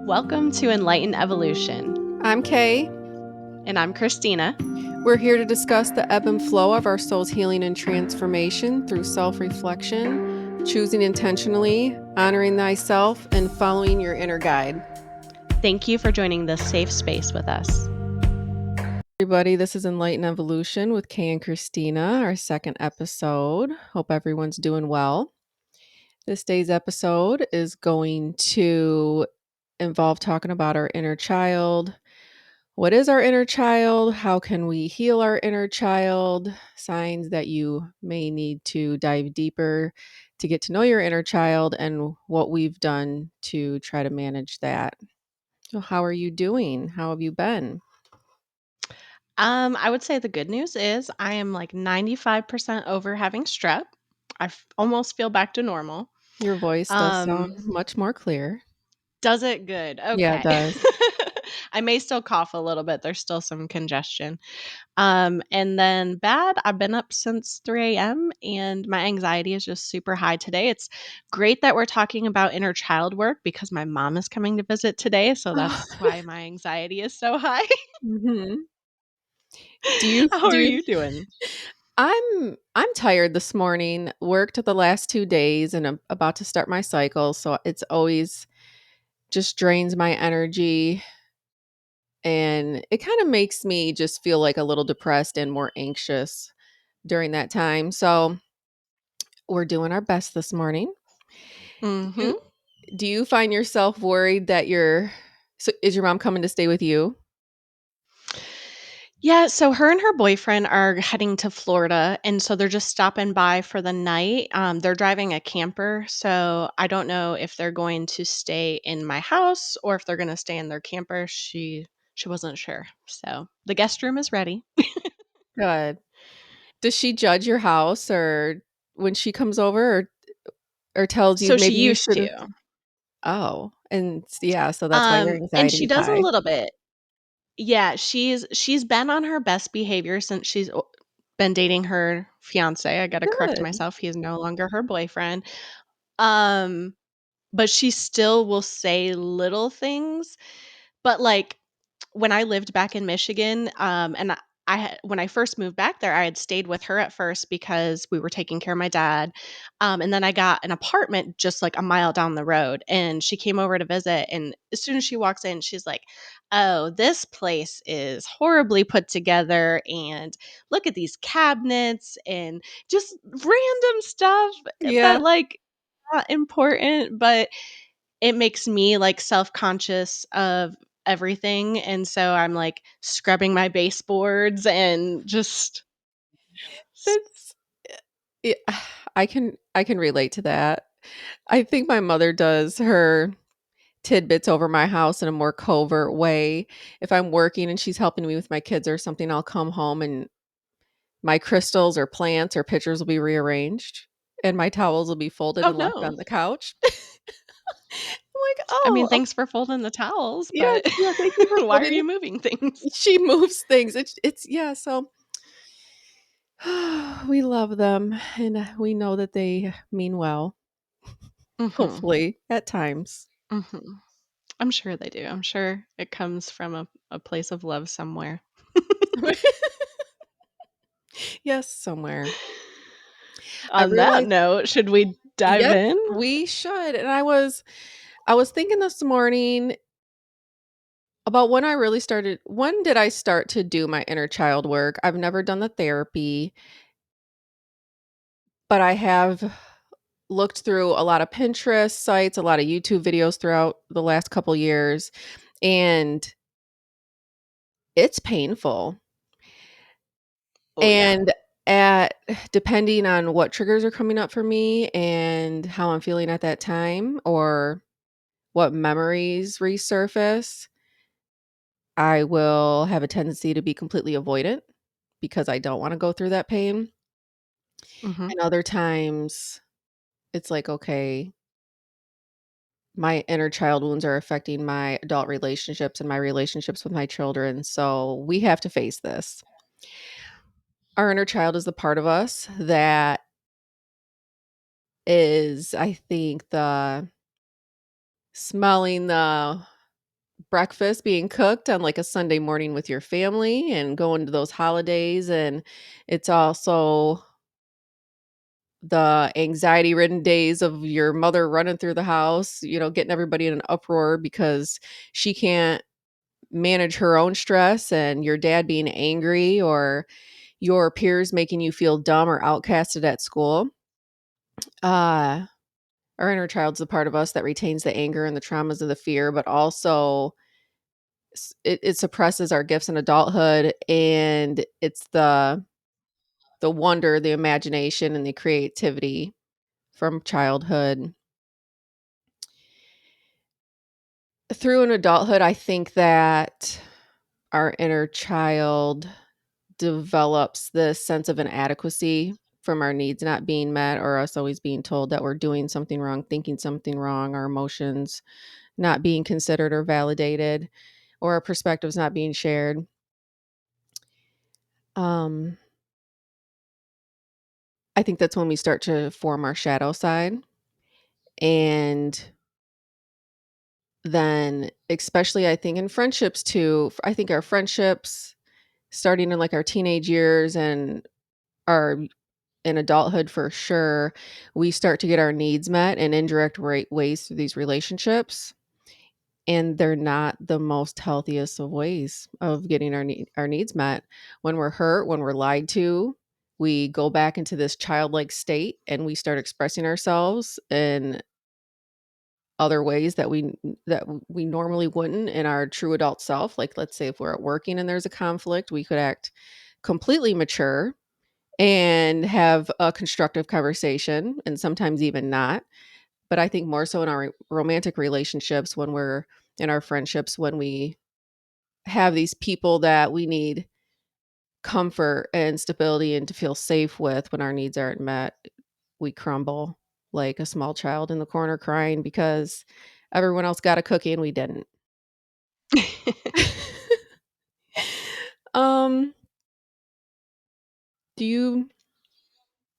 Welcome to Enlightened Evolution, I'm Cay. and I'm Christina. We're here to discuss the ebb and flow of our soul's healing and transformation through self reflection, choosing intentionally, honoring thyself, and following your inner guide. Thank you for joining this safe space with us. Everybody, this is Enlightened Evolution with Cay and Christina, our second episode. Hope everyone's doing well. This day's episode is going to involve talking about our inner child. What is our inner child? How can we heal our inner child? Signs that you may need to dive deeper to get to know your inner child and what we've done to try to manage that. So, how are you doing? How have you been? I would say the good news is I am like 95% over having strep. Almost feel back to normal. Your voice does sound Um, much more clear. does it good? Yeah, it Okay. does. I may still cough a little bit. There's still some congestion. And then bad, I've been up since 3 a.m. and my anxiety is just super high today. It's great that we're talking about inner child work because my mom is coming to visit today. So that's why my anxiety is so high. hmm Do you How do are you you doing? I'm tired this morning. Worked the last 2 days and I'm about to start my cycle, so it's always just drains my energy. And it kind of makes me just feel like a little depressed and more anxious during that time. So we're doing our best this morning. Do Hmm. you do you find yourself worried that is your mom coming to stay with you? Yeah, so her and her boyfriend are heading to Florida, and so they're just stopping by for the night. They're driving a camper, so I don't know if they're going to stay in my house or if they're going to stay in their camper. She wasn't sure. So the guest room is ready. Good. Does she judge your house or when she comes over or tells you So she maybe you used should. to. Oh, and yeah, so that's why your And anxiety she is does a high. little bit. Yeah, she's been on her best behavior since been dating her fiance. I got to correct Good. myself. He is no longer her boyfriend. Um But she still will say little things, but, like, when I lived back in Michigan, and I had when I first moved back there, I had stayed with her at first because we were taking care of my dad, and then I got an apartment just, like, a mile down the road, and she came over to visit, and as soon as she walks in, she's like, "Oh, this place is horribly put together, and look at these cabinets," and just random stuff Yeah. that, like, not important, but it makes me, like, self-conscious of everything, and so I'm, like, scrubbing my baseboards and just s That's Yeah, I can relate to that. I think my mother does her tidbits over my house in a more covert way. If I'm working and she's helping me with my kids or something, I'll come home and my crystals or plants or pictures will be rearranged and my towels will be folded Oh, and left no. on the couch. I'm like, I mean, "Oh, thanks for folding the towels, yes, but yeah, thank you for why are folding you it." moving things? She moves things. It's yeah, so we love them and we know that they mean well, Mhm, hopefully, at times. mhm. I'm sure they do. I'm sure it comes from a place of love somewhere. Yes, somewhere. I On that realized note, should we dive yes, in? we should, and I was thinking this morning about when did I start to do my inner child work? I've never done the therapy, but I have looked through a lot of Pinterest sites, a lot of YouTube videos throughout the last couple years, and it's painful. Oh, yeah. And at depending on what triggers are coming up for me and how I'm feeling at that time or what memories resurface, I will have a tendency to be completely avoidant because I don't wanna go through that pain, Mhm, and other times, it's like, "Okay, my inner child wounds are affecting my adult relationships and my relationships with my children, so we have to face this." Our inner child is the part of us that is, I think, the smelling the breakfast being cooked on like a Sunday morning with your family and going to those holidays. And it's also the anxiety ridden days of your mother running through the house, getting everybody in an uproar because she can't manage her own stress, and your dad being angry, or your peers making you feel dumb or outcasted at school. Uh, our inner child's the part of us that retains the anger and the traumas of the fear, but also it suppresses our gifts in adulthood, and it's the wonder, the imagination, and the creativity from childhood through an adulthood. I think that our inner child develops this sense of inadequacy from our needs not being met, or us always being told that we're doing something wrong, thinking something wrong, our emotions not being considered or validated, or our perspectives not being shared. Um, I think that's when we start to form our shadow side. And then, especially, I think in friendships too, I think our friendships starting in like our teenage years and our in adulthood for sure, we start to get our needs met in indirect ways through these relationships. And they're not the most healthiest of ways of getting our needs met. When we're hurt, when we're lied to, we go back into this childlike state and we start expressing ourselves in other ways that we normally wouldn't in our true adult self. Like, let's say if we're at working and there's a conflict, we could act completely mature and have a constructive conversation, and sometimes even not. But I think more so in our romantic relationships, when we're in our friendships, when we have these people that we need comfort and stability and to feel safe with, when our needs aren't met, we crumble like a small child in the corner crying because everyone else got a cookie and we didn't. um, do you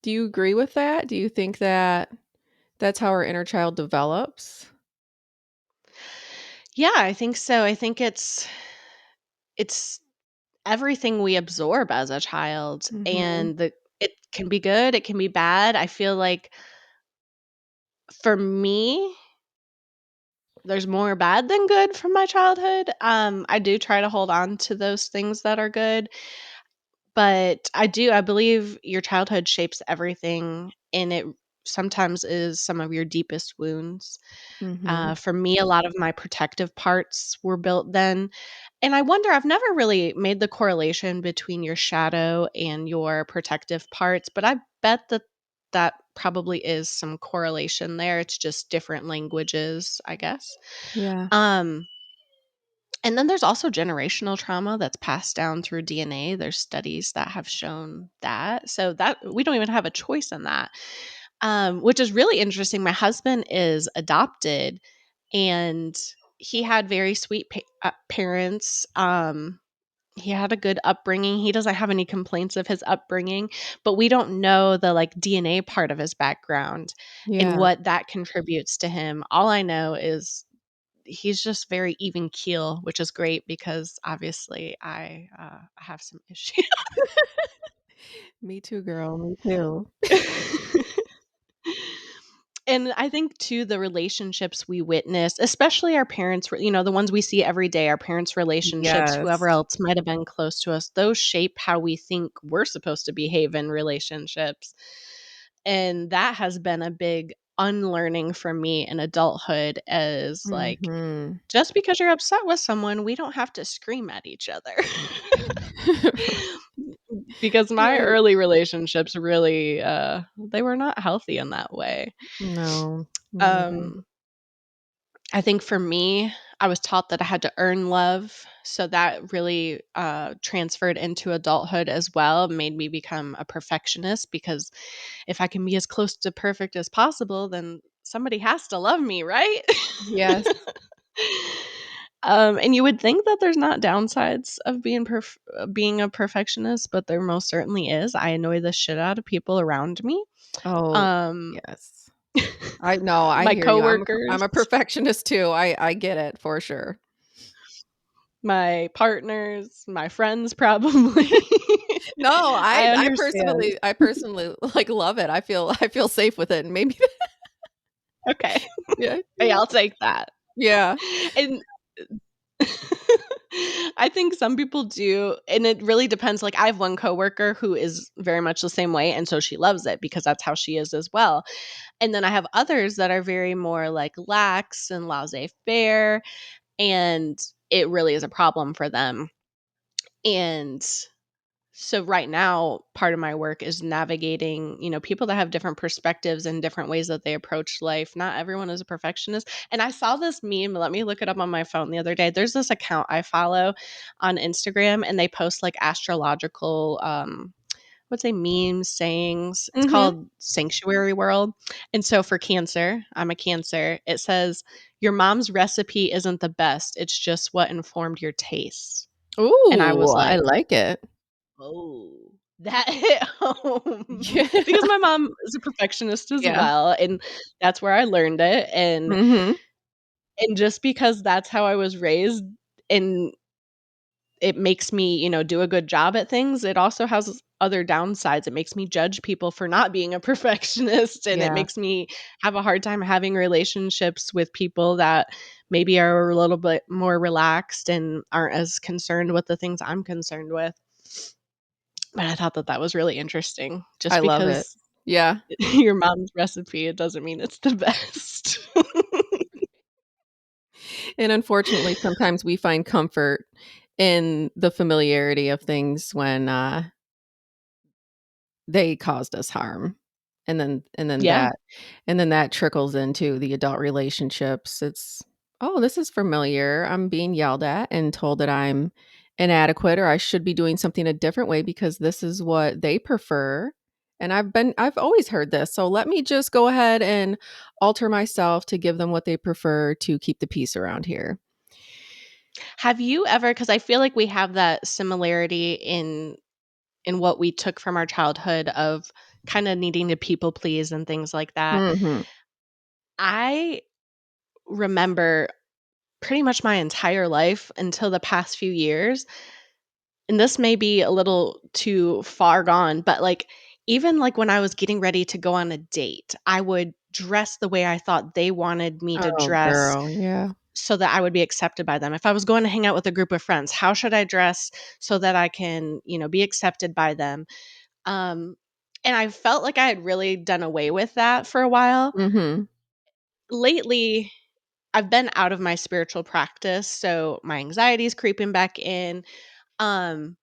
do you agree with that? Do you think that that's how our inner child develops? Yeah, I think so. I think it's everything we absorb as a child, Mhm. and it can be good, it can be bad. I feel like for me, there's more bad than good from my childhood. I do try to hold on to those things that are good, but I believe your childhood shapes everything, and it sometimes is some of your deepest wounds. Mhm. For me, a lot of my protective parts were built then. And I wonder, I've never really made the correlation between your shadow and your protective parts, but I bet that that probably is some correlation there. It's just different languages, I guess. Yeah. Um, and then there's also generational trauma that's passed down through DNA. There's studies that have shown that. So that we don't even have a choice in that. Which is really interesting. My husband is adopted, and he had very sweet parents. He had a good upbringing. He doesn't have any complaints of his upbringing, but we don't know the like DNA part of his background and Yeah. what that contributes to him. All I know is he's just very even keel, which is great because obviously I have some issues. Me too, girl. Me too. And I think too, the relationships we witness, especially our parents, the ones we see every day, our parents' relationships, whoever Yes. else might have been close to us, those shape how we think we're supposed to behave in relationships. And that has been a big unlearning for me in adulthood, as like, Mhm. just because you're upset with someone, we don't have to scream at each other. Because my Right. early relationships really they were not healthy in that way. No, me neither. Um I think for me, I was taught that I had to earn love. So that really transferred into adulthood as well, made me become a perfectionist because if I can be as close to perfect as possible, then somebody has to love me, right? Yes. And you would think that there's not downsides of being a perfectionist, but there most certainly is. I annoy the shit out of people around me. Oh, Um, yes. I know, I my hear you. I'm coworkers. a perfectionist too. I get it for sure. my partners, my friends probably. No, I I I understand. personally I personally, like, love it. I feel safe with it, and maybe Okay. yeah, Hey, yeah. I'll take that. Yeah. And I think some people do, and it really depends. Like, I have one coworker who is very much the same way, and so she loves it because that's how she is as well. And then I have others that are very more, like, lax and laissez-faire, and it really is a problem for them. And so right now, part of my work is navigating, people that have different perspectives and different ways that they approach life. Not everyone is a perfectionist. And I saw this meme, let me look it up on my phone the other day. There's this account I follow on Instagram and they post like astrological what's a memes, sayings. It's Mhm. called Sanctuary World. And so for Cancer, I'm a Cancer. It says your mom's recipe isn't the best. It's just what informed your taste. And I Ooh, was I like, like it. oh, that hit home Yeah. because my mom is a perfectionist as Yeah. well, and that's where I learned it, Mhm. and just because that's how I was raised and it makes me, do a good job at things, it also has other downsides. It makes me judge people for not being a perfectionist, and it Yeah, makes me have a hard time having relationships with people that maybe are a little bit more relaxed and aren't as concerned with the things I'm concerned with. But I thought that that was really interesting. I Just love it. because Yeah, your mom's recipe, it doesn't mean it's the best. and unfortunately, sometimes we find comfort in the familiarity of things when, they caused us harm, and then Yeah. that trickles into the adult relationships. It's, "Oh, this is familiar. I'm being yelled at and told that I'm inadequate or I should be doing something a different way because this is what they prefer, and I've always heard this, so let me just go ahead and alter myself to give them what they prefer to keep the peace around here." Have you ever, because I feel like we have that similarity in what we took from our childhood of kinda needing to people please and things like that. Mhm. I remember pretty much my entire life until the past few years, and this may be a little too far gone, but, like, even, like, when I was getting ready to go on a date, I would dress the way I thought they wanted me to Oh, dress girl, yeah. so that I would be accepted by them. If I was going to hang out with a group of friends, how should I dress so that I can, be accepted by them? Um, and I felt like I had really done away with that for a while. Mhm. Lately, I've been out of my spiritual practice, so my anxiety is creeping back in. Um,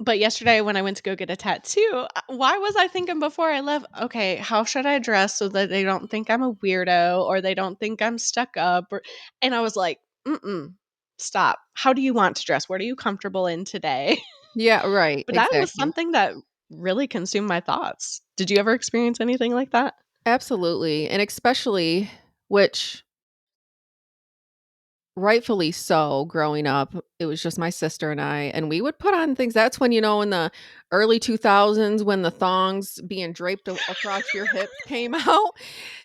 but yesterday when I went to go get a tattoo, why was I thinking before I left, okay, how should I dress so that they don't think I'm a weirdo or they don't think I'm stuck up or and I was like, "Mm-mm. Stop. How do you want to dress? What are you comfortable in today?" Yeah, right, But that was exactly. something that really consumed my thoughts. Did you ever experience anything like that? Absolutely, and especially which rightfully so, growing up, it was just my sister and we would put on things. That's when, in the early 2000s when the thongs being draped across your hips came out,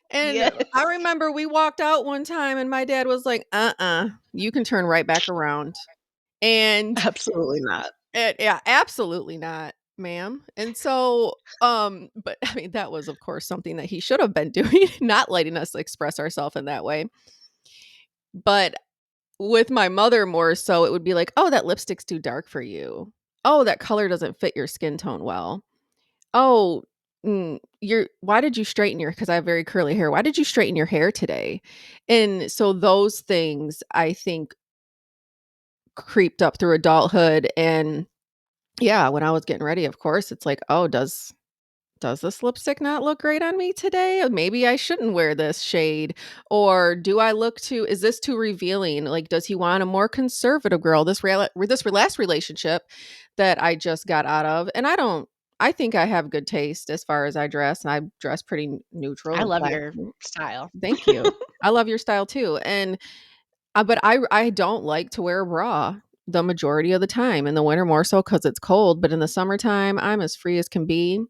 and I Yes. remember we walked out one time and my dad was like, you can turn right back around." And Absolutely not. yeah, absolutely not, ma'am. And so, but I mean, that was, of course, something that he should have been doing, not letting us express ourselves in that way. But with my mother more so, it would be like, "Oh, that lipstick's too dark for you. Oh, that color doesn't fit your skin tone well. Oh, you're why did you straighten your?" Because I have very curly hair. "Why did you straighten your hair today?" And so those things, I think, creeped up through adulthood, and yeah, when I was getting ready, of course, it's like, "Oh, does this lipstick not look great on me today? Maybe I shouldn't wear this shade. Or do I look too is this too revealing? Like, does he want a more conservative girl?" This last relationship that I just got out of, and I think I have good taste as far as I dress, and I dress pretty neutral I and love your classy. style. Thank you. I love your style too. And but I don't like to wear a bra the majority of the time. In the winter more so cuz it's cold, but in the summertime I'm as free as can be.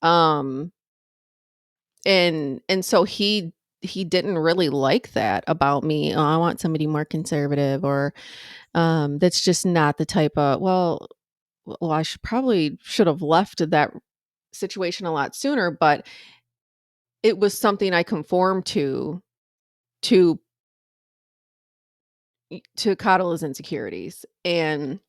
Um and so he he didn't really like that about me. Oh, I want somebody more conservative, or that's just not the type of, well, I should have left that situation a lot sooner, but it was something I conformed to to coddle his insecurities. And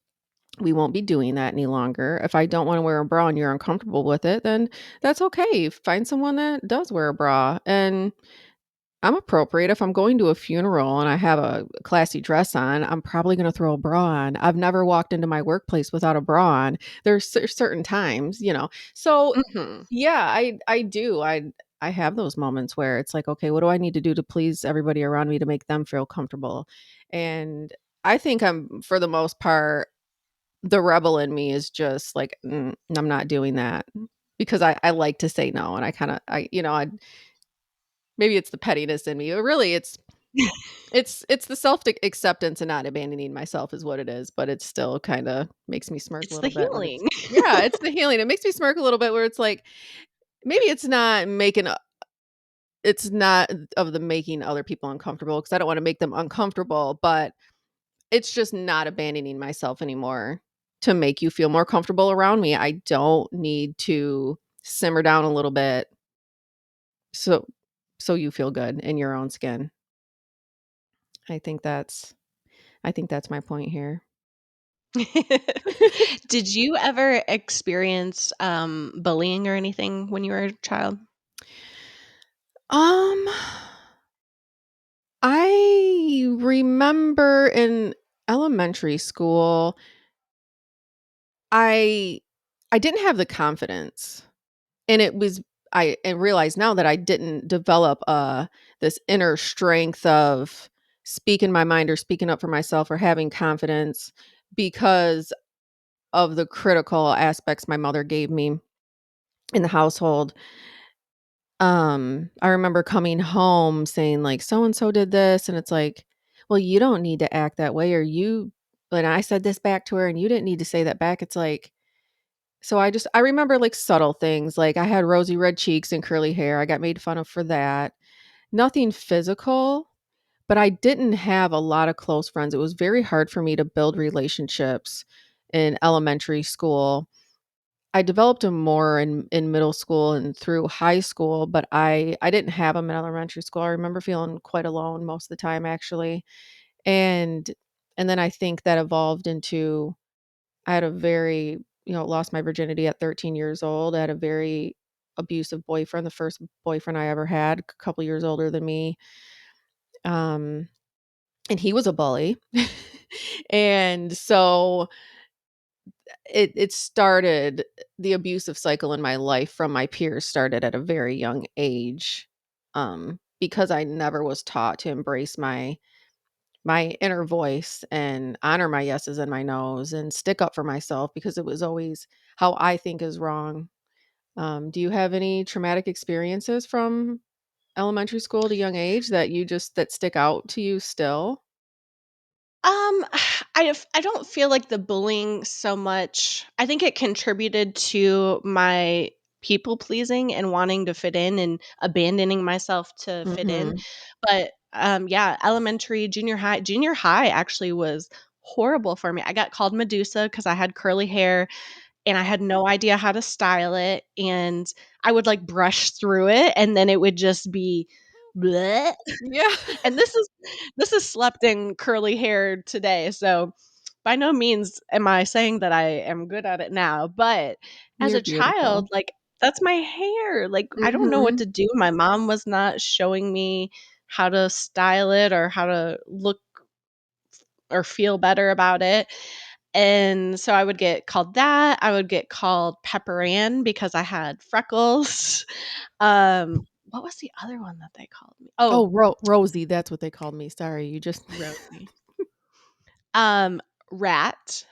we won't be doing that any longer. If I don't want to wear a bra and you're uncomfortable with it, then that's okay. Find someone that does wear a bra. And I'm appropriate. If I'm going to a funeral and I have a classy dress on, I'm probably going to throw a bra on. I've never walked into my workplace without a bra on. There's certain times, you know. So Mhm. yeah, I do. I have those moments where it's like, okay, what do I need to do to please everybody around me to make them feel comfortable? And I think I'm, for the most part, the rebel in me is just like, I'm not doing that, because I like to say no, and I kind of, I maybe it's the pettiness in me, but really it's the self acceptance and not abandoning myself is what it is. But it still kind of makes me smirk a It's the little bit when it's, healing. yeah, it's the healing. It makes me smirk a little bit where it's like, maybe it's not of the making other people uncomfortable, because I don't want to make them uncomfortable, but it's just not abandoning myself anymore to make you feel more comfortable around me. I don't need to simmer down a little bit so you feel good in your own skin. I think that's my point here. Did you ever experience, bullying or anything when you were a child? Um, I remember in elementary school, I I didn't have the confidence. And it was, I realize now that I didn't develop this inner strength of speaking my mind or speaking up for myself or having confidence because of the critical aspects my mother gave me in the household. I remember coming home saying like, so and so did this, and it's like, well, you don't need to act that way, or you, but I said this back to her and you didn't need to say that back. It's like, so I remember like subtle things, like I had rosy red cheeks and curly hair. I got made fun of for that. Nothing physical, but I didn't have a lot of close friends. It was very hard for me to build relationships in elementary school. I developed them more in middle school and through high school, but I didn't have them in elementary school. I remember feeling quite alone most of the time, actually. And then I think that evolved into, I had a very, lost my virginity at 13 years old. I had a very abusive boyfriend, the first boyfriend I ever had, a couple years older than me. Um, and he was a bully. And so it started, the abusive cycle in my life from my peers started at a very young age. Because I never was taught to embrace my inner voice and honor my yeses and my nos and stick up for myself, because it was always how I think is wrong. Do you have any traumatic experiences from elementary school to young age that that stick out to you still? Um, I don't feel like the bullying so much. I think it contributed to my people pleasing and wanting to fit in and abandoning myself to fit in. Mhm. But yeah, elementary, junior high actually was horrible for me. I got called Medusa because I had curly hair and I had no idea how to style it. And I would like brush through it and then it would just be bleh. Yeah. And this is slept in curly hair today, so by no means am I saying that I am good at it now, but as You're a child, beautiful. like, that's my hair, like, I don't know what Mhm. to do. My mom was not showing me how to style it or how to look or feel better about it, and so I would get called that, I would get called Pepper Ann because I had freckles. What was the other one that they called me? Oh, Oh, Rosie, that's what they called me. Sorry, you just Rosie. Um, rat,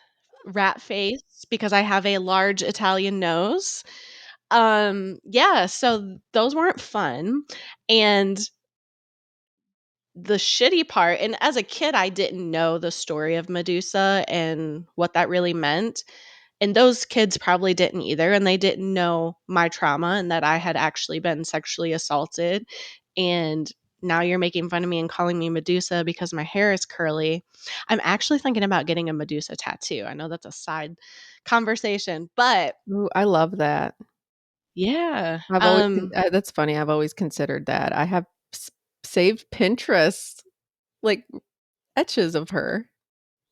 rat face because I have a large Italian nose. Yeah, so those weren't fun. And the shitty part, and as a kid, I didn't know the story of Medusa and what that really meant. And those kids probably didn't either. And they didn't know my trauma and that I had actually been sexually assaulted. And now you're making fun of me and calling me Medusa because my hair is curly. I'm actually thinking about getting a Medusa tattoo. I know that's a side conversation, but Ooh, I love that. yeah. I've always that's funny, I've always considered that. I have s saved Pinterest, like, etches of her.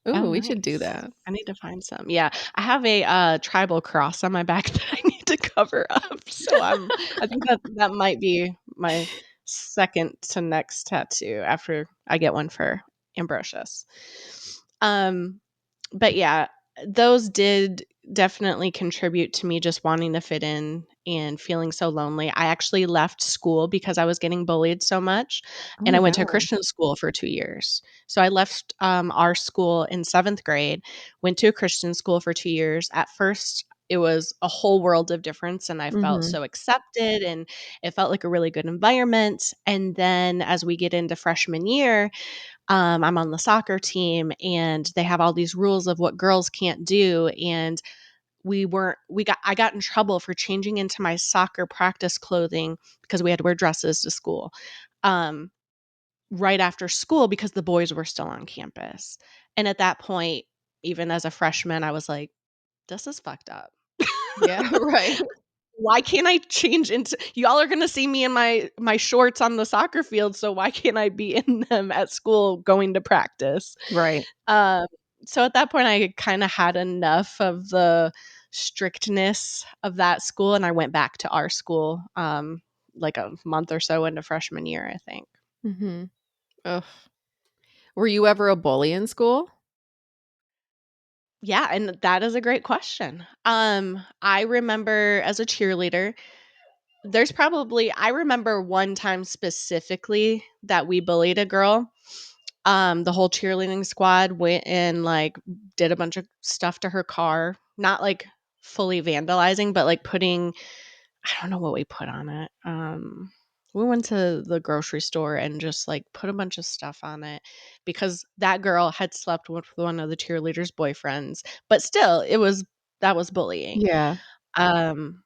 Oh, Ooh, we should do nice. that. I need to find some. Yeah, I have a, tribal cross on my back that I need to cover up, so I think that might be my second to next tattoo after I get one for Ambrosius. Um, but yeah, those did definitely contribute to me just wanting to fit in and feeling so lonely. I actually left school because I was getting bullied so much, Oh, and I went to a no. Christian school for 2 years. So I left, our school in 7th grade, went to a Christian school for 2 years. At first, it was a whole world of difference, and I felt Mhm. so accepted, and it felt like a really good environment. And then as we get into freshman year, I'm on the soccer team, and they have all these rules of what girls can't do, and we got I got in trouble for changing into my soccer practice clothing because we had to wear dresses to school. Um, right after school because the boys were still on campus. And at that point, even as a freshman, I was like, this is fucked up. Yeah, right. Why can't I change into y'all are gonna see me in my shorts on the soccer field, so why can't I be in them at school going to practice? Right. Um, so at that point, I kinda had enough of the strictness of that school, and I went back to our school, like a month or so into freshman year, I think. Mhm. Ugh. Were you ever a bully in school? Yeah, and that is a great question. I remember as a cheerleader, I remember one time specifically that we bullied a girl. The whole cheerleading squad went and like did a bunch of stuff to her car, not like fully vandalizing, but like putting I don't know what we put on it. We went to the grocery store and just like put a bunch of stuff on it because that girl had slept with one of the cheerleaders' boyfriends. But still, that was bullying. Yeah. Um,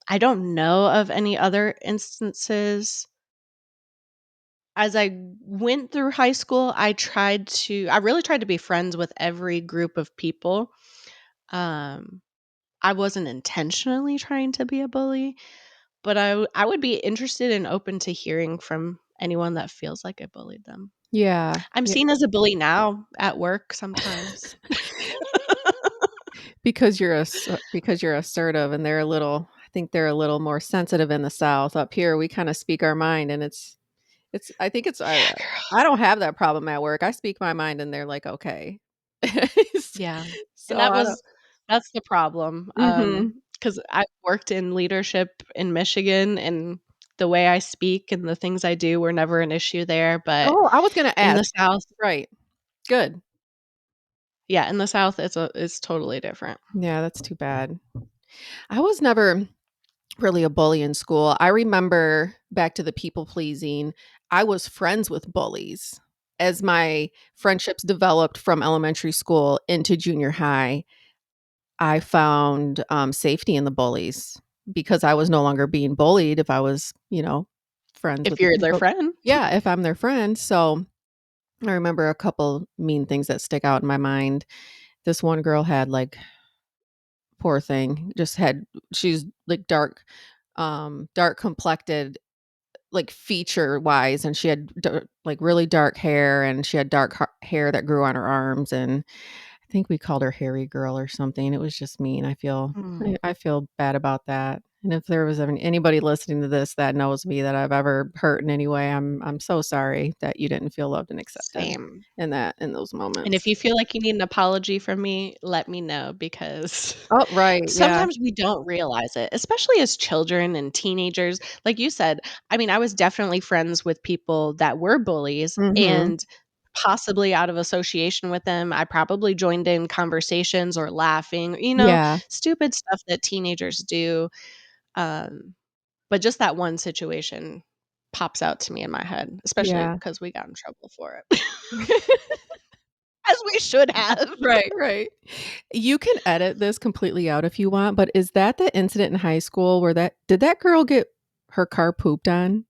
I don't know of any other instances. As I went through high school, I really tried to be friends with every group of people. Um, I wasn't intentionally trying to be a bully, but I would be interested and open to hearing from anyone that feels like I bullied them. Yeah. I'm Yeah. seen as a bully now at work sometimes. Because you're assertive and they're a little I think they're a little more sensitive in the South. Up here, we kinda speak our mind, and it's I think it's Yeah, girl. I don't have that problem at work. I speak my mind, and they're like, "Okay." Yeah. And So I don't that's the problem. Mhm. Because I've worked in leadership in Michigan, and the way I speak and the things I do were never an issue there, but Oh, I was gonna in the ask. South Right. Good. yeah, in the South, it's totally different. Yeah, that's too bad. I was never really a bully in school. I remember back to the people pleasing, I was friends with bullies. As my friendships developed from elementary school into junior high, I found safety in the bullies because I was no longer being bullied if I was, friends If with the you're their people. friend. Yeah, if I'm their friend. So I remember a couple mean things that stick out in my mind. This one girl had like poor thing, just had she's like dark complected like feature wise, and she had like really dark hair, and she had dark hair that grew on her arms, and I think we called her hairy girl or something. It was just mean. Mm, I feel bad about that. And if there was anybody listening to this that knows me that I've ever hurt in any way, I'm so sorry that you didn't feel loved and accepted same. in those And if moments. you feel like you need an apology from me, let me know because Oh, right. Yeah. sometimes we don't realize it, especially as children and teenagers. Like you said, I mean, I was definitely friends with people that were bullies Mhm. and possibly out of association with them, I probably joined in conversations or laughing, Yeah. stupid stuff that teenagers do. Um, but just that one situation pops out to me in my head, especially Yeah. because we got in trouble for it, as we should have. Right, right. You can edit this completely out if you want, but is that the incident in high school where that did that girl get her car pooped on?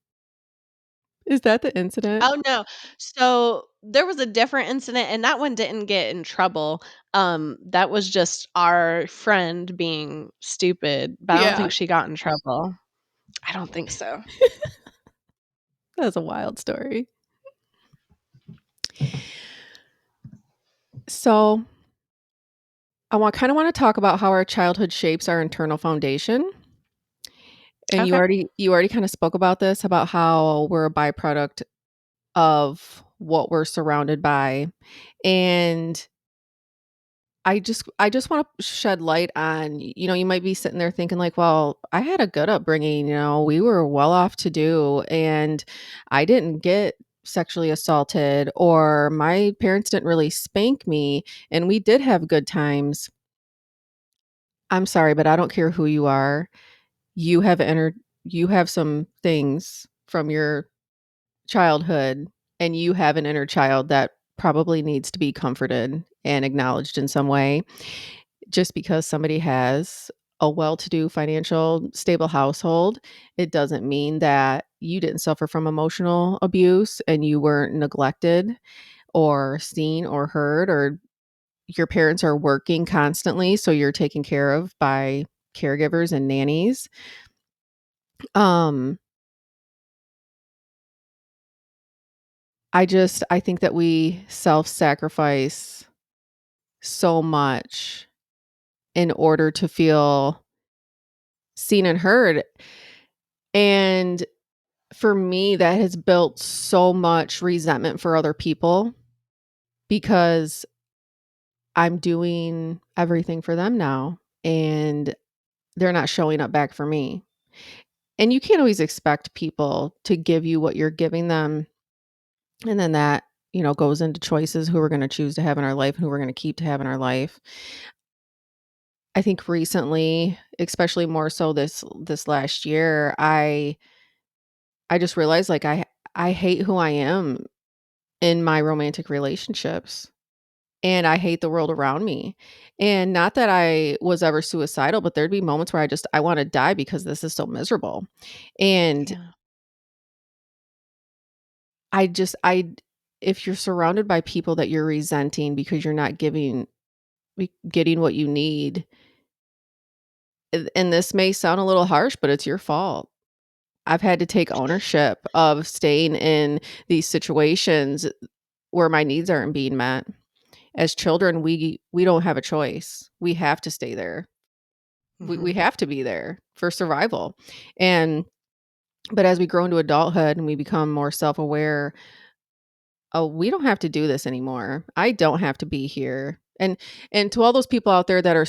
Is that the incident? Oh, no. So, there was a different incident, and that one didn't get in trouble. That was just our friend being stupid, but I don't Yeah. think she got in trouble. I don't think so. That's a wild story. So, I kinda wanna talk about how our childhood shapes our internal foundation, and you Okay. already you already kinda spoke about this, about how we're a byproduct of what we're surrounded by, and I just wanna shed light on, you might be sitting there thinking like, "Well, I had a good upbringing, we were well off to do, and I didn't get sexually assaulted, or my parents didn't really spank me, and we did have good times." I'm sorry, but I don't care who you are. You have entered you have some things from your childhood, and you have an inner child that probably needs to be comforted and acknowledged in some way. Just because somebody has a well-to-do, financial, stable household, it doesn't mean that you didn't suffer from emotional abuse and you weren't neglected or seen or heard, or your parents are working constantly, so you're taken care of by caregivers and nannies. Um, I think that we self-sacrifice so much in order to feel seen and heard, and for me, that has built so much resentment for other people because I'm doing everything for them now, and they're not showing up back for me. And you can't always expect people to give you what you're giving them, and then that, goes into choices who we're gonna choose to have in our life and who we're gonna keep to have in our life. I think recently, especially more so this last year, I just realized, like, I hate who I am in my romantic relationships, and I hate the world around me. And not that I was ever suicidal, but there'd be moments where I wanna die because this is so miserable. And Yeah. I just I if you're surrounded by people that you're resenting because you're not getting what you need, and this may sound a little harsh, but it's your fault. I've had to take ownership of staying in these situations where my needs aren't being met. As children, we don't have a choice. We have to stay there. We Mhm. have to be there for survival. And but as we grow into adulthood and we become more self-aware, "Oh, we don't have to do this anymore. I don't have to be here." And to all those people out there that are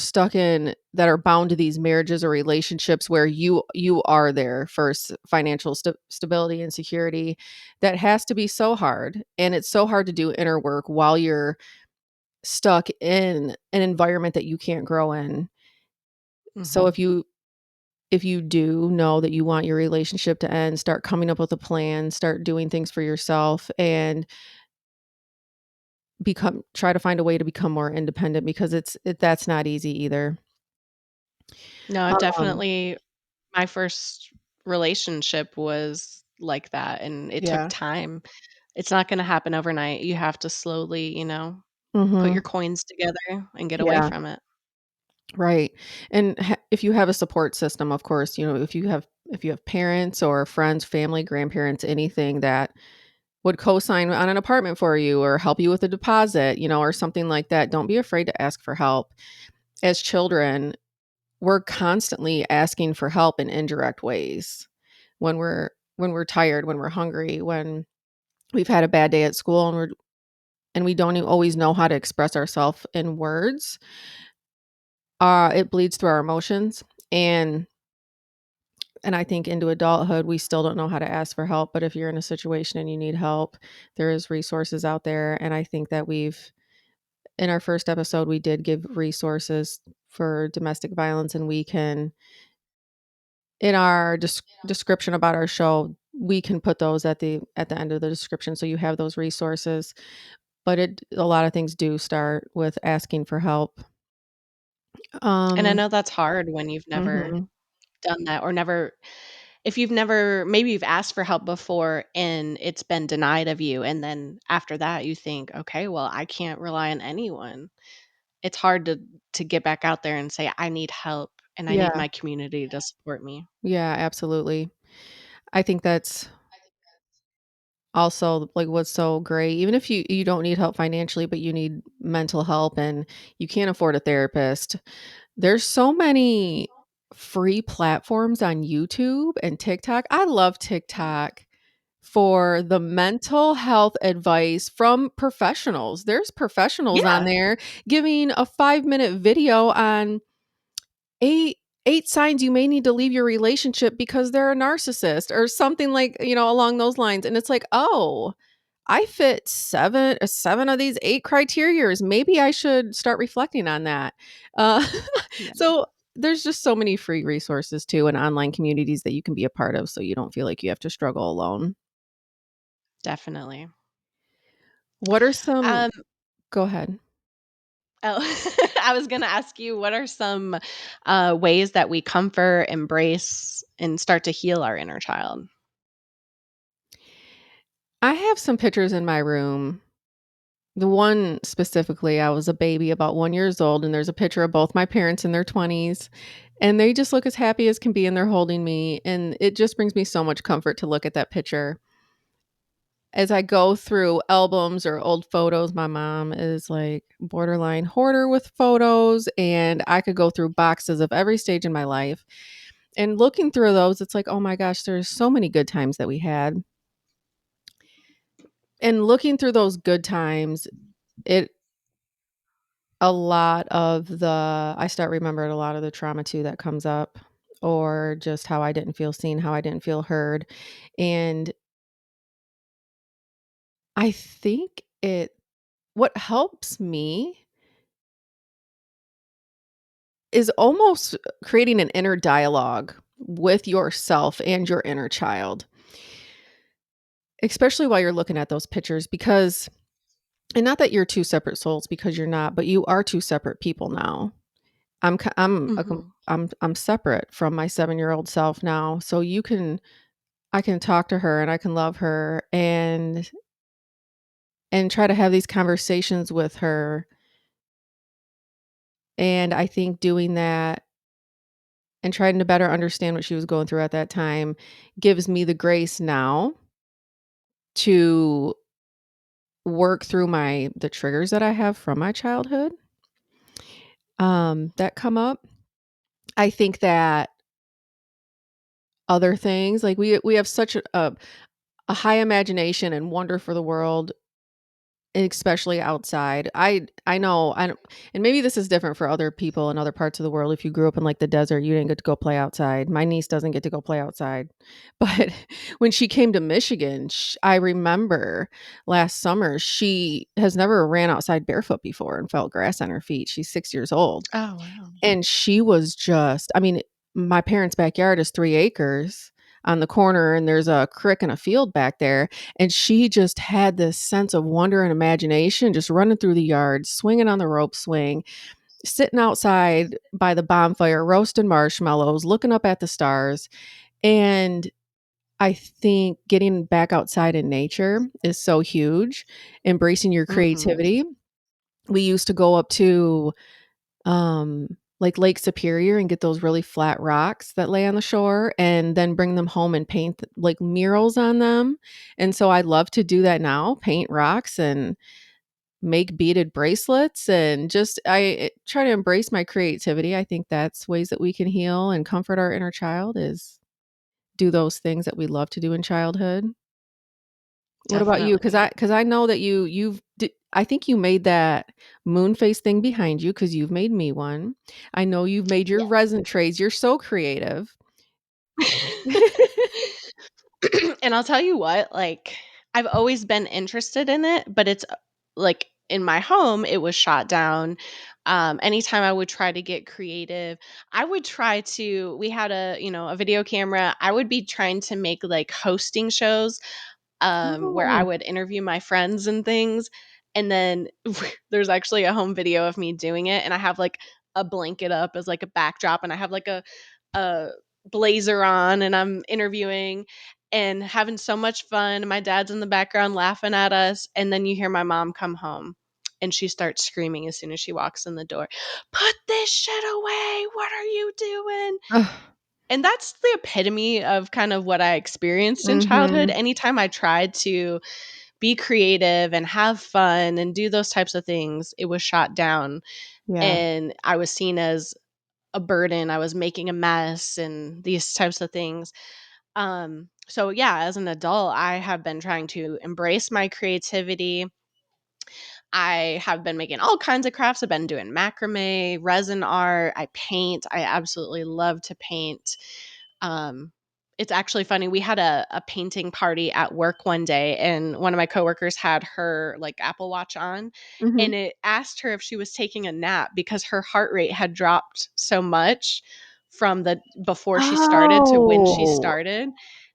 that are bound to these marriages or relationships where you are there for financial stability and security, that has to be so hard. And it's so hard to do inner work while you're stuck in an environment that you can't grow in. So Mhm. if you do know that you want your relationship to end, start coming up with a plan, start doing things for yourself, and try to find a way to become more independent, because that's not easy either. No, I've Um, definitely my first relationship was like that, and it took yeah. time. It's not gonna happen overnight. You have to slowly, put your Mhm. coins together and get away Yeah, from it. right. And if you have a support system, of course, if you have parents or friends, family, grandparents, anything that would co-sign on an apartment for you or help you with a deposit, or something like that, don't be afraid to ask for help. As children, we're constantly asking for help in indirect ways. When we're tired, when we're hungry, when we've had a bad day at school, and we don't always know how to express ourselves in words, it bleeds through our emotions, and I think into adulthood, we still don't know how to ask for help. But if you're in a situation and you need help, there is resources out there, and I think that in our first episode, we did give resources for domestic violence, and we can, in our description about our show, we can put those at the end of the description, so you have those resources. But a lot of things do start with asking for help. And I Um know that's hard when you've never mhm. done that or never if you've never maybe you've asked for help before and it's been denied of you, and then after that you think, "Okay, well, I can't rely on anyone." It's hard to get back out there and say, "I need help, and I need Yeah. my community to support me." Yeah, absolutely. I think that's also like what's so great. Even if you don't need help financially, but you need mental help and you can't afford a therapist, there's so many free platforms on YouTube and TikTok. I love TikTok for the mental health advice from professionals. There's professionals on Yeah, there giving a 5-minute video on eight eight signs you may need to leave your relationship because they're a narcissist or something like, along those lines. And it's like, oh, I fit seven of these 8 criterias. Maybe I should start reflecting on that. Uh, yeah, so there's just so many free resources too and online communities that you can be a part of so you don't feel like you have to struggle alone. definitely. What are some Um, Go ahead. oh, I was gonna ask you, what are some, ways that we comfort, embrace, and start to heal our inner child? I have some pictures in my room. The one specifically, I was a baby about 1 years old, and there's a picture of both my parents in their 20s, and they just look as happy as can be, and they're holding me, and it just brings me so much comfort to look at that picture. As I go through albums or old photos, my mom is, like, borderline hoarder with photos, and I could go through boxes of every stage in my life, and looking through those, it's like, "Oh my gosh, there's so many good times that we had." And looking through those good times, it a lot of the I start remembering a lot of the trauma too that comes up, or just how I didn't feel seen, how I didn't feel heard, and I think what helps me is almost creating an inner dialogue with yourself and your inner child, especially while you're looking at those pictures because and not that you're 2 separate souls because you're not, but you are 2 separate people now. Mhm. I'm separate from my 7-year-old self now, so I can talk to her and I can love her and try to have these conversations with her, and I think doing that and trying to better understand what she was going through at that time gives me the grace now to work through the triggers that I have from my childhood, that come up. I think that other things, like, we have such a high imagination and wonder for the world, especially outside. I know, I don't and maybe this is different for other people in other parts of the world. If you grew up in, like, the desert, you didn't get to go play outside. My niece doesn't get to go play outside. But when she came to Michigan, I remember last summer, she has never ran outside barefoot before and felt grass on her feet. She's 6 years old. Oh, wow. And she was just I mean, my parents' backyard is 3 acres on the corner, and there's a creek and a field back there, and she just had this sense of wonder and imagination just running through the yard, swinging on the rope swing, sitting outside by the bonfire, roasting marshmallows, looking up at the stars, and I think getting back outside in nature is so huge, embracing your Mhm. creativity. We used to go up to like Lake Superior and get those really flat rocks that lay on the shore and then bring them home and paint like murals on them. And so I love to do that now, paint rocks and make beaded bracelets and just try to embrace my creativity. I think that's ways that we can heal and comfort our inner child is do those things that we love to do in childhood. What about you? Definitely. Cuz I know that I think you made that moon face thing behind you cuz you've made me one. I know you've made your resin trays. You're so creative. And I'll tell you what, like, I've always been interested in it, but it's, like, in my home, it was shot down. Anytime I would try to get creative, I would try to we had a video camera. I would be trying to make, like, hosting shows, where I Oh. would interview my friends and things, and then there's actually a home video of me doing it, and I have, like, a blanket up as, like, a backdrop, and I have, like, a blazer on and I'm interviewing and having so much fun. My dad's in the background laughing at us. And then you hear my mom come home and she starts screaming as soon as she walks in the door, "Put this shit away. What are you doing?" Ugh. And that's the epitome of kind of what I experienced in childhood. Mhm. Anytime I tried to be creative and have fun and do those types of things, it was shot down. Yeah. And I was seen as a burden. I was making a mess and these types of things. So yeah, as an adult, I have been trying to embrace my creativity. I have been making all kinds of crafts. I've been doing macrame, resin art. I paint. I absolutely love to paint. Um, it's actually funny. We had a painting party at work one day, and one of my coworkers had her like Apple Watch on, Mhm. and it asked her if she was taking a nap because her heart rate had dropped so much from the before she started to when she Oh, started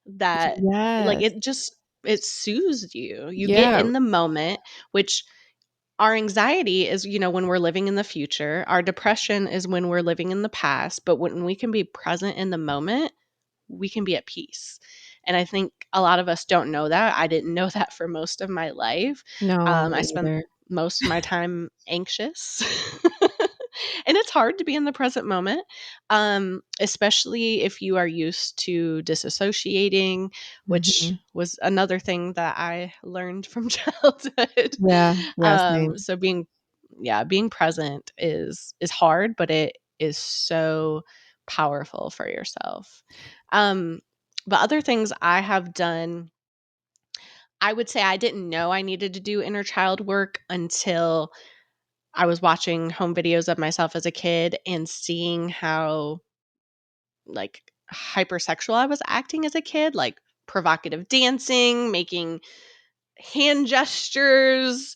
that like yes. it soothes you. You get Yeah. in the moment, which our anxiety is, when we're living in the future. Our depression is when we're living in the past. But when we can be present in the moment, we can be at peace. And I think a lot of us don't know that. I didn't know that for most of my life. No, I me spent either. most of my time anxious. And it's hard to be in the present moment, especially if you are used to disassociating, which Mhm. was another thing that I learned from childhood. Yeah. Yeah, same. So being present is hard, but it is so powerful for yourself. Um, but other things I have done, I would say I didn't know I needed to do inner child work until I was watching home videos of myself as a kid and seeing how, like, hypersexual I was acting as a kid, like provocative dancing, making hand gestures.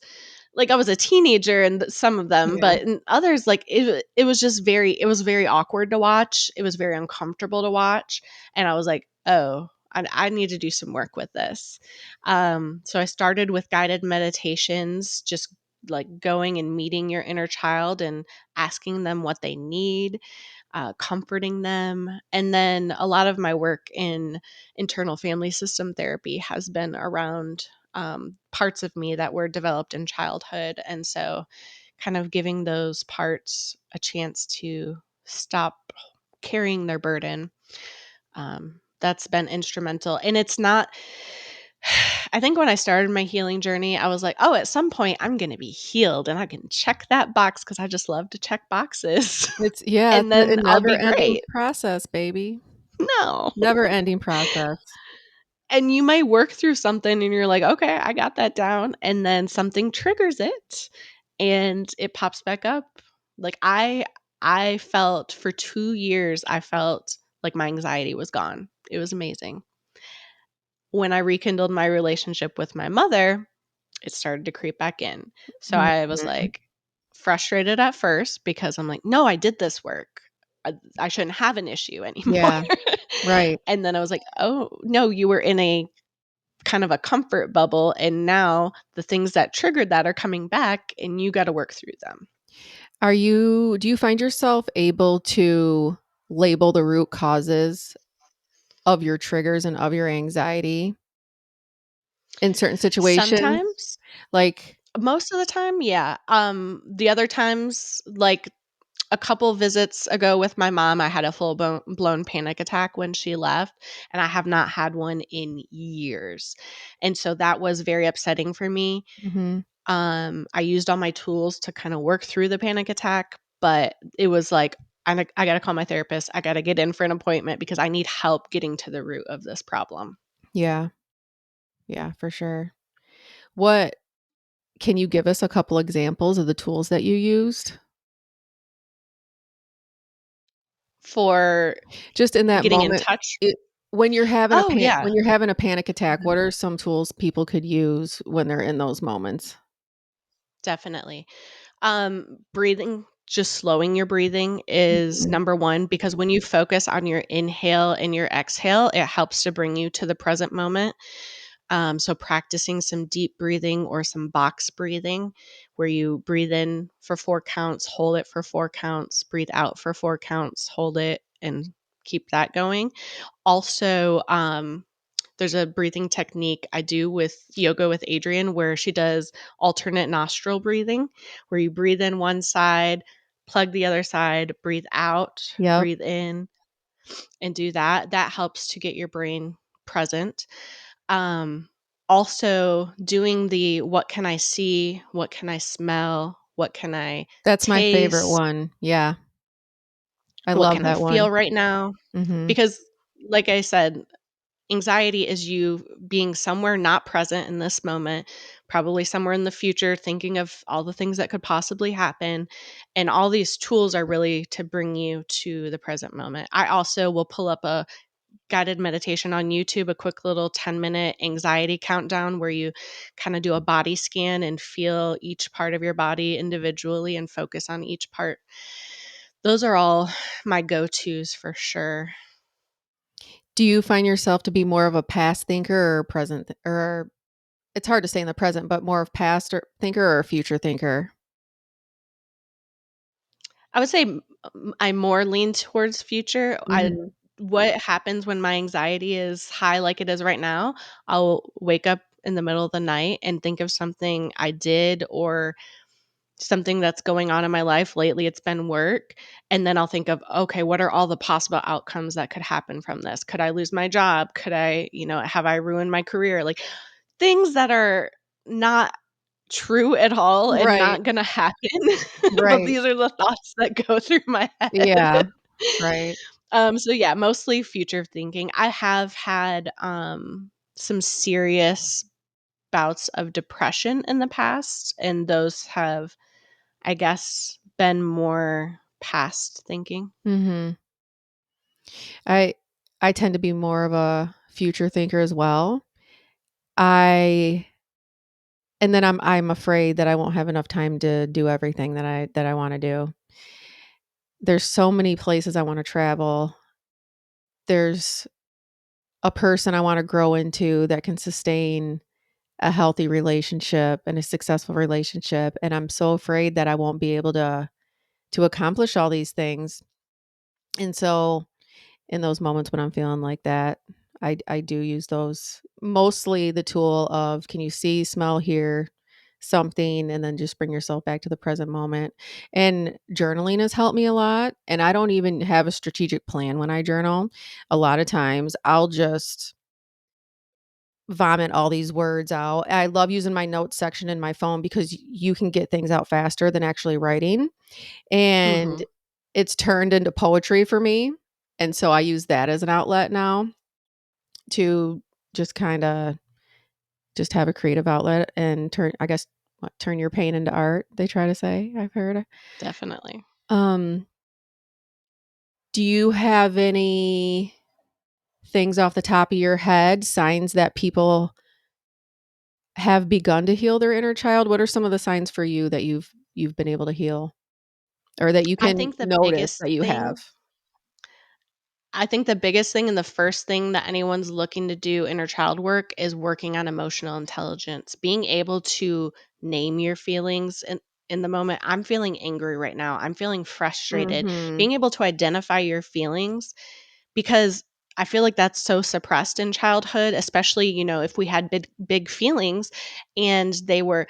Like, I was a teenager in some of them, Yeah. but in others, like, it was very awkward to watch. It was very uncomfortable to watch, and I was like, "Oh, I need to do some work with this." So I started with guided meditations, just, like, going and meeting your inner child and asking them what they need, comforting them. And then a lot of my work in internal family system therapy has been around parts of me that were developed in childhood. And so, kind of giving those parts a chance to stop carrying their burden. That's been instrumental. And it's not, I think when I started my healing journey, I was like, oh, at some point I'm going to be healed and I can check that box because I just love to check boxes. And It's a then I'll be never-ending great. process, baby. No. Never-ending process. And you might work through something and you're like, okay, I got that down. And then something triggers it and it pops back up. Like I felt for 2 years, I felt like my anxiety was gone. It was amazing. When I rekindled my relationship with my mother, it started to creep back in. So I was Mhm. like frustrated at first because I'm like, no, I did this work. I shouldn't have an issue anymore. Yeah, right. And then I was like, oh, no, you were in a kind of a comfort bubble. And now the things that triggered that are coming back and you got to work through them. Do you find yourself able to label the root causes of your triggers and of your anxiety in certain situations? Sometimes, Like most of the time, yeah. The other times, like a couple visits ago with my mom, I had a blown panic attack when she left, and I have not had one in years. And so that was very upsetting for me. Mhm. I used all my tools to kind of work through the panic attack, but it was like, I got to call my therapist. I got to get in for an appointment because I need help getting to the root of this problem. Yeah. Yeah, for sure. What Can you give us a couple examples of the tools that you used? For Just in that getting in moment, touch. it Oh, yeah, when you're having a panic attack, what are some tools people could use when they're in those moments? definitely. Breathing, just slowing your breathing is Mhm. number one because when you focus on your inhale and your exhale, it helps to bring you to the present moment. So practicing some deep breathing or some box breathing where you breathe in for 4 counts, hold it for 4 counts, breathe out for 4 counts, hold it, and keep that going. Also, there's a breathing technique I do with yoga with Adriene where she does alternate nostril breathing, where you breathe in one side, plug the other side, breathe out, Yep. breathe in, and do that. That helps to get your brain present. Um, Also, doing the what can I see? What can I smell? What can I That's my favorite taste? one. Yeah. I What love can I that one. feel right now? Mhm. Because, like I said, anxiety is you being somewhere not present in this moment, probably somewhere in the future, thinking of all the things that could possibly happen. And all these tools are really to bring you to the present moment. I also will pull up a guided meditation on YouTube, a quick little 10-minute anxiety countdown where you kind of do a body scan and feel each part of your body individually and focus on each part. Those are all my go tos for sure. Do you find yourself to be more of a past thinker or or it's hard to say in the present, but more of past or thinker or a future thinker? I would say I more lean towards future. I Mhm. What happens when my anxiety is high like it is right now, I'll wake up in the middle of the night and think of something I did or something that's going on in my life. Lately, it's been work, and then I'll think of, "Okay, what are all the possible outcomes that could happen from this? Could I lose my job? Could I, have I ruined my career?" Like, things that are not true at all and Right. not gonna happen, but Right. these are the thoughts that go through my Yeah. head. Right. So yeah, mostly future thinking. I have had, some serious bouts of depression in the past, and those have, I guess, been more past thinking. Mhm. I I tend to be more of a future thinker as well. I and then I'm afraid that I won't have enough time to do everything that I wanna do. There's so many places I wanna travel. There's a person I wanna grow into that can sustain a healthy relationship and a successful relationship, and I'm so afraid that I won't be able to accomplish all these things. And so in those moments when I'm feeling like that, I do use those, mostly the tool of can you see, smell, hear something, and then just bring yourself back to the present moment. And journaling has helped me a lot. And I don't even have a strategic plan when I journal. A lot of times I'll just vomit all these words out. I love using my notes section in my phone because you can get things out faster than actually writing. And Mhm. it's turned into poetry for me. And so I use that as an outlet now to just kinda just have a creative outlet and turn, I guess, what, turn your pain into art, they try to say, I've heard. Definitely. Um, do you have any things off the top of your head, signs that people have begun to heal their inner child? What are some of the signs for you that you've been able to heal or that you I can think the notice biggest that you have? thing I think the biggest thing and the first thing that anyone's looking to do inner child work is working on emotional intelligence. Being able to name your feelings in the moment. I'm feeling angry right now. I'm feeling frustrated. Mhm. Being able to identify your feelings because I feel like that's so suppressed in childhood, especially, if we had big feelings and they were,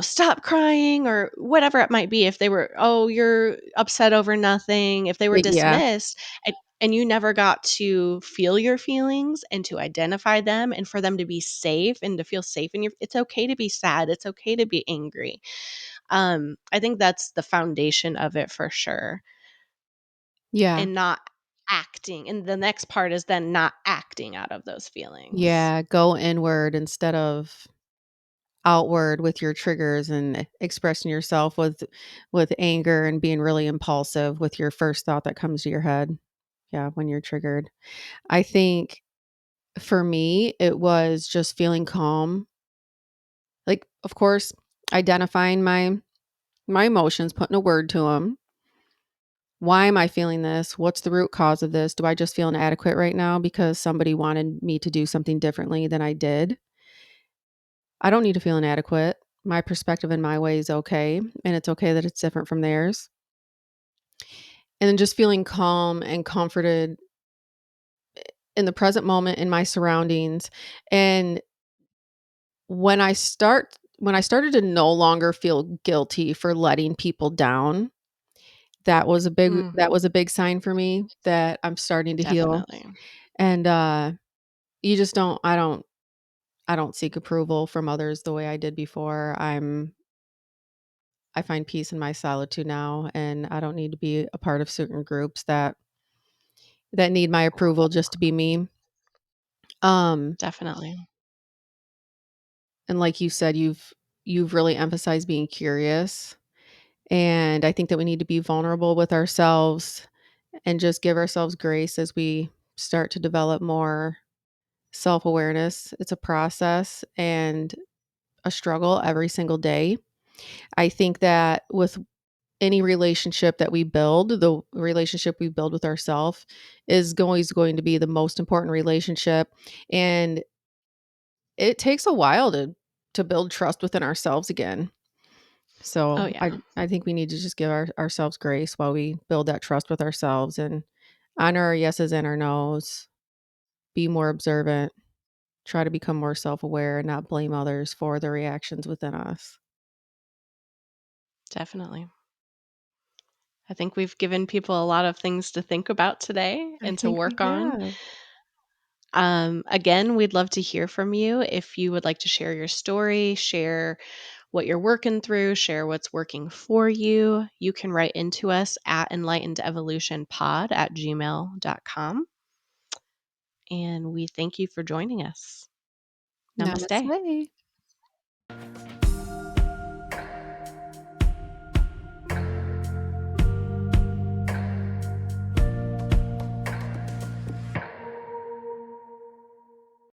stop crying or whatever it might be. If they were, oh, you're upset over nothing, if they were Yeah. dismissed and you never got to feel your feelings and to identify them and for them to be safe and to feel safe in your it's okay to be sad, it's okay to be angry. I think that's the foundation of it for sure. Yeah. And not acting, and the next part is then not acting out of those feelings. Yeah, go inward instead of outward with your triggers and expressing yourself with anger and being really impulsive with your first thought that comes to your head. Yeah, when you're triggered. I think for me, it was just feeling calm. Like, of course, identifying my emotions, putting a word to them. Why am I feeling this? What's the root cause of this? Do I just feel inadequate right now because somebody wanted me to do something differently than I did? I don't need to feel inadequate. My perspective and my way is okay, and it's okay that it's different from theirs. And then just feeling calm and comforted in the present moment in my surroundings. And when I started to no longer feel guilty for letting people down, Mm, that was a big sign for me that I'm starting to heal. definitely. And you just don't I don't seek approval from others the way I did before. I find peace in my solitude now, and I don't need to be a part of certain groups that need my approval just to be me. Um, Definitely. and like you said, you've really emphasized being curious, and I think that we need to be vulnerable with ourselves and just give ourselves grace as we start to develop more self-awareness. It's a process and a struggle every single day. I think that with any relationship that we build, the relationship we build with ourselves is always going to be the most important relationship. And it takes a while to build trust within ourselves again. Oh, So yeah. I think we need to just give ourselves grace while we build that trust with ourselves and honor our yeses and our nos, be more observant, try to become more self-aware and not blame others for the reactions within us. Definitely. I think we've given people a lot of things to think about today I and to think we work on. have. Again, we'd love to hear from you. If you would like to share your story, share what you're working through, share what's working for you, you can write into us at enlightenedevolutionpod@gmail.com. And we thank you for joining us. Namaste. Namaste.